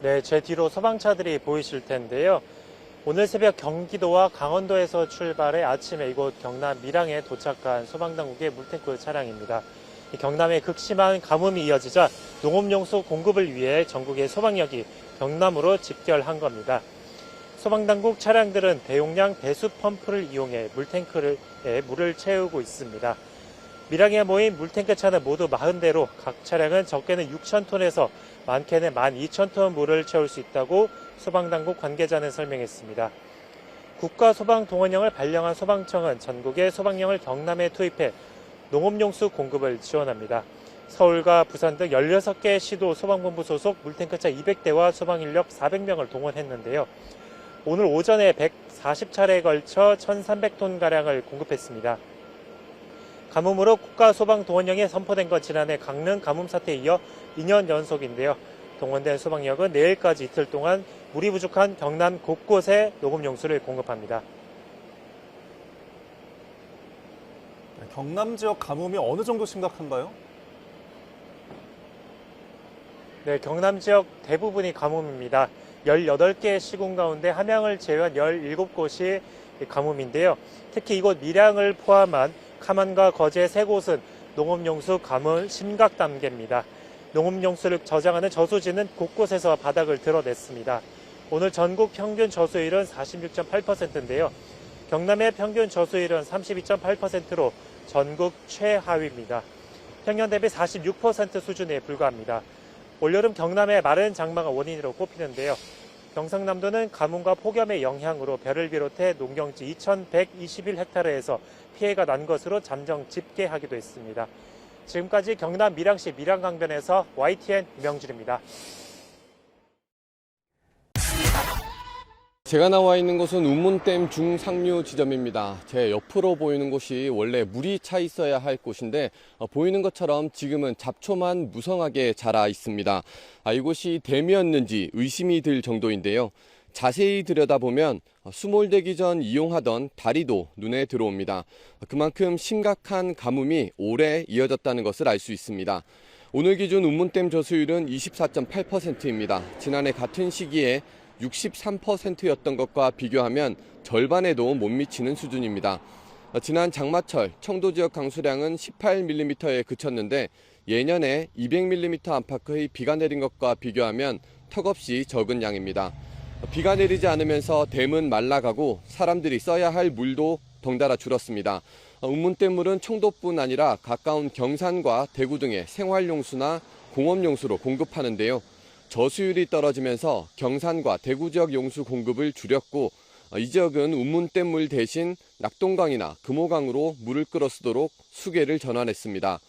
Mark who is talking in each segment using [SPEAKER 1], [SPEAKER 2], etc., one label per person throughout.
[SPEAKER 1] 네, 제 뒤로 소방차들이 보이실 텐데요. 오늘 새벽 경기도와 강원도에서 출발해 아침에 이곳 경남 밀양에 도착한 소방당국의 물탱크 차량입니다. 경남에 극심한 가뭄이 이어지자 농업용수 공급을 위해 전국의 소방력이 경남으로 집결한 겁니다. 소방당국 차량들은 대용량 배수 펌프를 이용해 물탱크에 물을 채우고 있습니다. 밀양에 모인 물탱크 차는 모두 40대로 각 차량은 적게는 6,000톤에서 많게는 12,000톤 물을 채울 수 있다고 소방당국 관계자는 설명했습니다. 국가소방동원령을 발령한 소방청은 전국의 소방령을 경남에 투입해 농업용수 공급을 지원합니다. 서울과 부산 등 16개 시도 소방본부 소속 물탱크차 200대와 소방인력 400명을 동원했는데요. 오늘 오전에 140차례에 걸쳐 1,300톤가량을 공급했습니다. 가뭄으로 국가소방동원령이 선포된 건 지난해 강릉 가뭄 사태에 이어 2년 연속인데요. 동원된 소방력은 내일까지 이틀 동안 물이 부족한 경남 곳곳에 농업용수를 공급합니다.
[SPEAKER 2] 경남 지역 가뭄이 어느 정도 심각한가요?
[SPEAKER 1] 네, 경남 지역 대부분이 가뭄입니다. 18개 시군 가운데 함양을 제외한 17곳이 가뭄인데요. 특히 이곳 밀양을 포함한 카만과 거제 3곳은 농업용수 가뭄 심각 단계입니다. 농업용수를 저장하는 저수지는 곳곳에서 바닥을 드러냈습니다. 오늘 전국 평균 저수율은 46.8%인데요. 경남의 평균 저수율은 32.8%로 전국 최하위입니다. 평년 대비 46% 수준에 불과합니다. 올여름 경남의 마른 장마가 원인으로 꼽히는데요. 경상남도는 가뭄과 폭염의 영향으로 벼를 비롯해 농경지 2,121헥타르에서 피해가 난 것으로 잠정 집계하기도 했습니다. 지금까지 경남 밀양시 밀양강변에서 YTN 이명준입니다.
[SPEAKER 3] 제가 나와 있는 곳은 운문댐 중상류 지점입니다. 제 옆으로 보이는 곳이 원래 물이 차 있어야 할 곳인데 보이는 것처럼 지금은 잡초만 무성하게 자라 있습니다. 이곳이 댐이었는지 의심이 들 정도인데요. 자세히 들여다보면 수몰되기 전 이용하던 다리도 눈에 들어옵니다. 그만큼 심각한 가뭄이 오래 이어졌다는 것을 알 수 있습니다. 오늘 기준 운문댐 저수율은 24.8%입니다. 지난해 같은 시기에 63%였던 것과 비교하면 절반에도 못 미치는 수준입니다. 지난 장마철 청도 지역 강수량은 18mm에 그쳤는데 예년에 200mm 안팎의 비가 내린 것과 비교하면 턱없이 적은 양입니다. 비가 내리지 않으면서 댐은 말라가고 사람들이 써야 할 물도 덩달아 줄었습니다. 운문댐 물은 청도뿐 아니라 가까운 경산과 대구 등의 생활용수나 공업용수로 공급하는데요. 저수율이 떨어지면서 경산과 대구 지역 용수 공급을 줄였고 이 지역은 운문댐 물 대신 낙동강이나 금호강으로 물을 끌어 쓰도록 수계를 전환했습니다.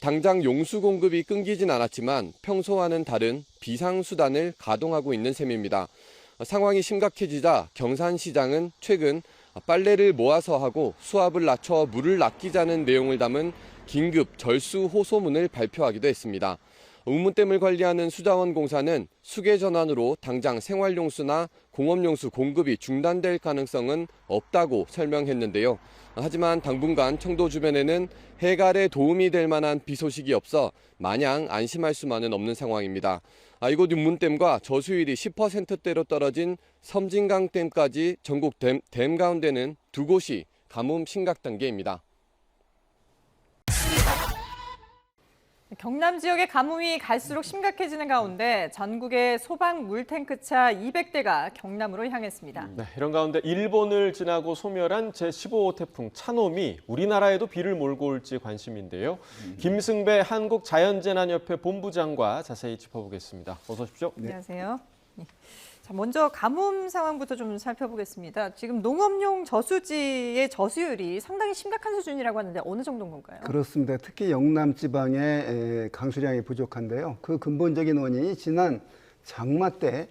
[SPEAKER 3] 당장 용수 공급이 끊기진 않았지만 평소와는 다른 비상수단을 가동하고 있는 셈입니다. 상황이 심각해지자 경산시장은 최근 빨래를 모아서 하고 수압을 낮춰 물을 아끼자는 내용을 담은 긴급 절수 호소문을 발표하기도 했습니다. 운문댐을 관리하는 수자원공사는 수계 전환으로 당장 생활용수나 공업용수 공급이 중단될 가능성은 없다고 설명했는데요. 하지만 당분간 청도 주변에는 해갈에 도움이 될 만한 비 소식이 없어 마냥 안심할 수만은 없는 상황입니다. 이곳 운문댐과 저수율이 10%대로 떨어진 섬진강댐까지 전국 댐 가운데는 2곳이 가뭄 심각 단계입니다.
[SPEAKER 4] 경남 지역의 가뭄이 갈수록 심각해지는 가운데 전국의 소방 물탱크차 200대가 경남으로 향했습니다.
[SPEAKER 2] 네, 이런 가운데 일본을 지나고 소멸한 제15호 태풍 차놈이 우리나라에도 비를 몰고 올지 관심인데요. 김승배 한국자연재난협회 본부장과 자세히 짚어보겠습니다. 어서 오십시오.
[SPEAKER 4] 네. 안녕하세요. 자, 먼저 가뭄 상황부터 좀 살펴보겠습니다. 지금 농업용 저수지의 저수율이 상당히 심각한 수준이라고 하는데 어느 정도인 건가요?
[SPEAKER 5] 그렇습니다. 특히 영남 지방의 강수량이 부족한데요. 그 근본적인 원인이 지난 장마 때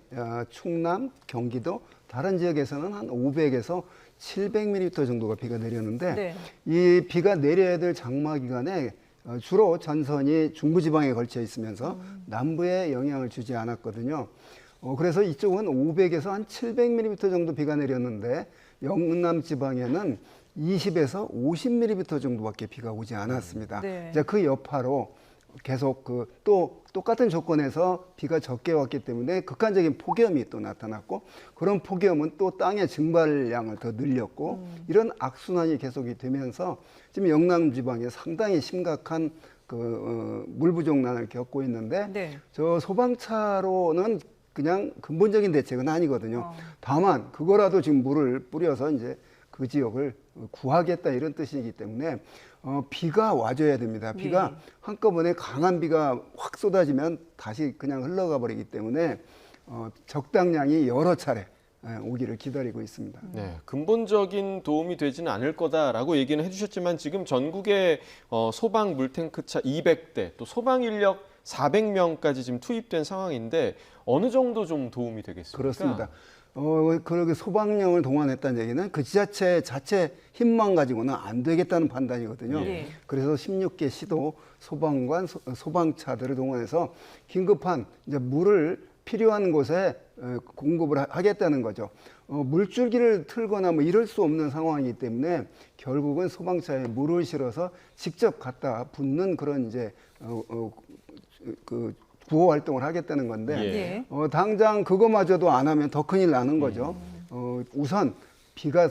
[SPEAKER 5] 충남, 경기도 다른 지역에서는 한 500에서 700mm 정도가 비가 내렸는데
[SPEAKER 4] 네.
[SPEAKER 5] 이 비가 내려야 될 장마 기간에 주로 전선이 중부지방에 걸쳐 있으면서 남부에 영향을 주지 않았거든요. 그래서 이쪽은 500에서 한 700mm 정도 비가 내렸는데 영남 지방에는 20에서 50mm 정도밖에 비가 오지 않았습니다.
[SPEAKER 4] 네.
[SPEAKER 5] 이제 그 여파로 계속 또 똑같은 조건에서 비가 적게 왔기 때문에 극한적인 폭염이 또 나타났고 그런 폭염은 또 땅의 증발량을 더 늘렸고 이런 악순환이 계속이 되면서 지금 영남 지방에 상당히 심각한 물 부족난을 겪고 있는데
[SPEAKER 4] 네.
[SPEAKER 5] 저 소방차로는 그냥 근본적인 대책은 아니거든요. 다만 그거라도 지금 물을 뿌려서 이제 그 지역을 구하겠다 이런 뜻이기 때문에 비가 와줘야 됩니다. 비가 한꺼번에 강한 비가 확 쏟아지면 다시 그냥 흘러가 버리기 때문에 적당량이 여러 차례 오기를 기다리고 있습니다.
[SPEAKER 2] 네, 근본적인 도움이 되지는 않을 거다라고 얘기는 해주셨지만 지금 전국에 소방 물탱크차 200대 또 소방 인력 400명까지 지금 투입된 상황인데 어느 정도 좀 도움이 되겠습니까?
[SPEAKER 5] 그렇습니다. 그렇게 소방령을 동원했다는 얘기는 그 지자체 자체 힘만 가지고는 안 되겠다는 판단이거든요.
[SPEAKER 4] 예.
[SPEAKER 5] 그래서 16개 시도 소방관, 소방차들을 동원해서 긴급한 이제 물을 필요한 곳에 공급을 하겠다는 거죠. 물줄기를 틀거나 뭐 이럴 수 없는 상황이기 때문에 결국은 소방차에 물을 실어서 직접 갖다 붓는 그런 이제 그 구호 활동을 하겠다는 건데
[SPEAKER 4] 예.
[SPEAKER 5] 당장 그거마저도 안 하면 더 큰일 나는 거죠. 우선 비가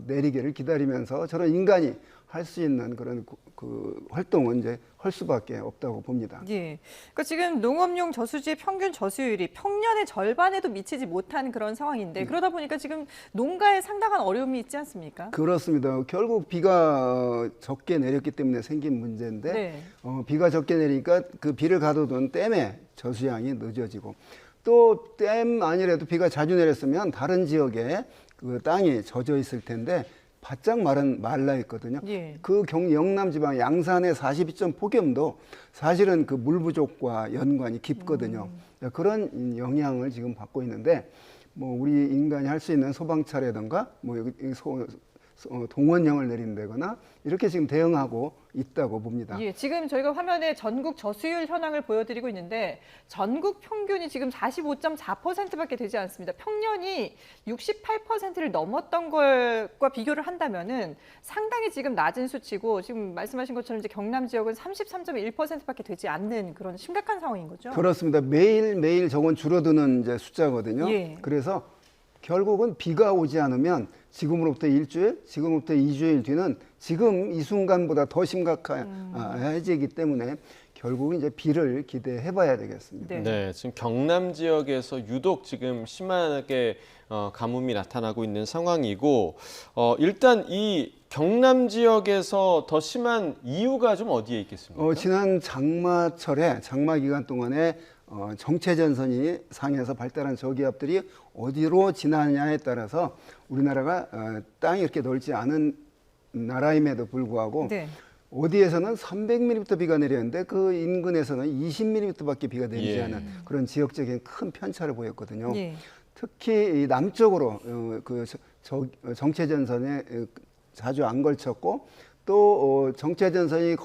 [SPEAKER 5] 내리기를 기다리면서 저런 인간이 할 수 있는 그런 그 활동은 이제 할 수밖에 없다고 봅니다.
[SPEAKER 4] 예. 그러니까 지금 농업용 저수지의 평균 저수율이 평년의 절반에도 미치지 못한 그런 상황인데 그러다 보니까 지금 농가에 상당한 어려움이 있지 않습니까?
[SPEAKER 5] 그렇습니다. 결국 비가 적게 내렸기 때문에 생긴 문제인데
[SPEAKER 4] 네.
[SPEAKER 5] 비가 적게 내리니까 그 비를 가둬둔 댐의 저수량이 늦어지고 또 댐 아니라도 비가 자주 내렸으면 다른 지역에 그 땅이 젖어 있을 텐데 바짝 말라 있거든요.
[SPEAKER 4] 예.
[SPEAKER 5] 그 영남 지방 양산의 42점 폭염도 사실은 그 물 부족과 연관이 깊거든요. 그런 영향을 지금 받고 있는데 뭐 우리 인간이 할 수 있는 소방차라든가 뭐 여기 동원령을 내린다거나 이렇게 지금 대응하고 있다고 봅니다.
[SPEAKER 4] 예, 지금 저희가 화면에 전국 저수율 현황을 보여드리고 있는데 전국 평균이 지금 45.4%밖에 되지 않습니다. 평년이 68%를 넘었던 것과 비교를 한다면은 상당히 지금 낮은 수치고 지금 말씀하신 것처럼 이제 경남 지역은 33.1%밖에 되지 않는 그런 심각한 상황인 거죠.
[SPEAKER 5] 그렇습니다. 매일 저건 줄어드는 이제 숫자거든요.
[SPEAKER 4] 예.
[SPEAKER 5] 그래서 결국은 비가 오지 않으면 지금으로부터 일주일, 지금부터 2주일 뒤는 지금 이 순간보다 더 심각해지기 때문에 결국은 이제 비를 기대해 봐야 되겠습니다.
[SPEAKER 4] 네.
[SPEAKER 2] 네, 지금 경남 지역에서 유독 지금 심하게 가뭄이 나타나고 있는 상황이고 일단 이 경남 지역에서 더 심한 이유가 좀 어디에 있겠습니까?
[SPEAKER 5] 지난 장마철에 장마 기간 동안에 정체전선이 상에서 발달한 저기압들이 어디로 지나느냐에 따라서 우리나라가 땅이 이렇게 넓지 않은 나라임에도 불구하고
[SPEAKER 4] 네.
[SPEAKER 5] 어디에서는 300mm 비가 내렸는데 그 인근에서는 20mm밖에 비가 내리지
[SPEAKER 2] 예.
[SPEAKER 5] 않은 그런 지역적인 큰 편차를 보였거든요.
[SPEAKER 4] 예.
[SPEAKER 5] 특히 이 남쪽으로 정체전선에 자주 안 걸쳤고 또 정체전선이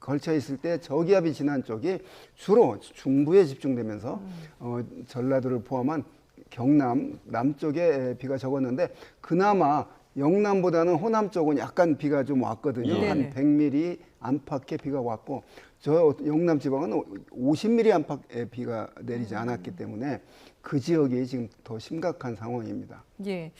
[SPEAKER 5] 걸쳐 있을 때 저기압이 지난 쪽이 주로 중부에 집중되면서 전라도를 포함한 경남 남쪽에 비가 적었는데 그나마 영남보다는 호남 쪽은 약간 비가 좀 왔거든요.
[SPEAKER 4] 예.
[SPEAKER 5] 한 100mm 안팎의 비가 왔고 저 영남 지방은 50mm 안팎의 비가 내리지 않았기 때문에 그 지역이 지금 더 심각한 상황입니다.
[SPEAKER 4] 예.